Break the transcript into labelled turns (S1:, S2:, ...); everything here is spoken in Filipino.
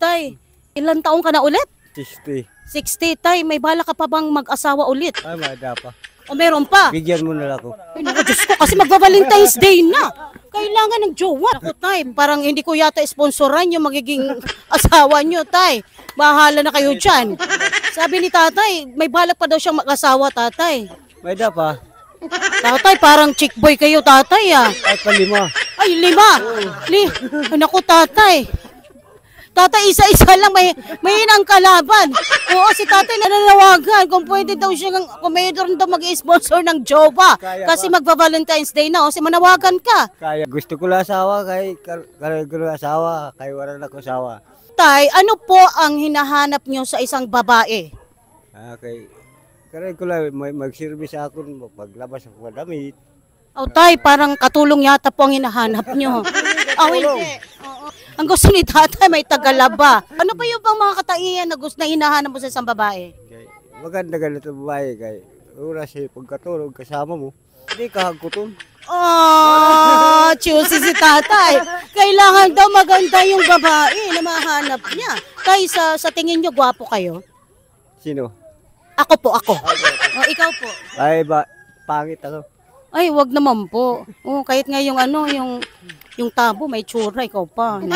S1: tay. Ilan taong ka na ulit?
S2: 60.
S1: 60, tay. May bala ka pa bang mag-asawa ulit?
S2: Ay, mada pa.
S1: O meron pa?
S2: Bigyan mo na lang ako.
S1: Ay, naku, Diyos ko, kasi magva-Valentine's Day na. Kailangan ng jowa. Ako, tay, parang hindi ko yata sponsoran yung magiging asawa nyo, tay. Bahala na kayo dyan. Sabi ni tatay, may balak pa daw siyang mag-asawa, tatay.
S2: Mada pa.
S1: Tatay, parang chick boy kayo, tatay, ah.
S2: Ay, palima.
S1: Ay, 5. Ay, naku, tatay. Tatay, isa-isa lang, may inang kalaban. Oo, si tatay nananawagan kung pwede daw siya, kung may doon daw mag-sponsor ng jowa. Kasi magva-Valentine's Day na, o si manawagan ka.
S2: Kaya gusto ko lang asawa, kay gusto asawa, kay wala na ko asawa.
S1: Tay, ano po ang hinahanap nyo sa isang babae?
S2: Kaya ko lang mag-service ako, paglabas ako damit.
S1: O tay, parang katulong yata po ang hinahanap nyo. Oh, hindi. Oo. Ang gusto ni tatay, may tagalaba. Ano pa yung bang mga kataihan na gusto na hinahanap mo sa isang babae?
S2: Maganda ganito babae, kay oras pagkatulog kasama mo. Hindi ka hagkuton.
S1: Oh, choosy si tatay. Kailangan daw maganda yung babae na mahanap niya. Tay, sa tingin nyo, gwapo kayo?
S2: Sino?
S1: Ako po, ako. O, ikaw po.
S2: Ay, pangit ako.
S1: Ay, wag naman po. Oh, kahit nga yung yung tabo, may tsura, ikaw pa. No?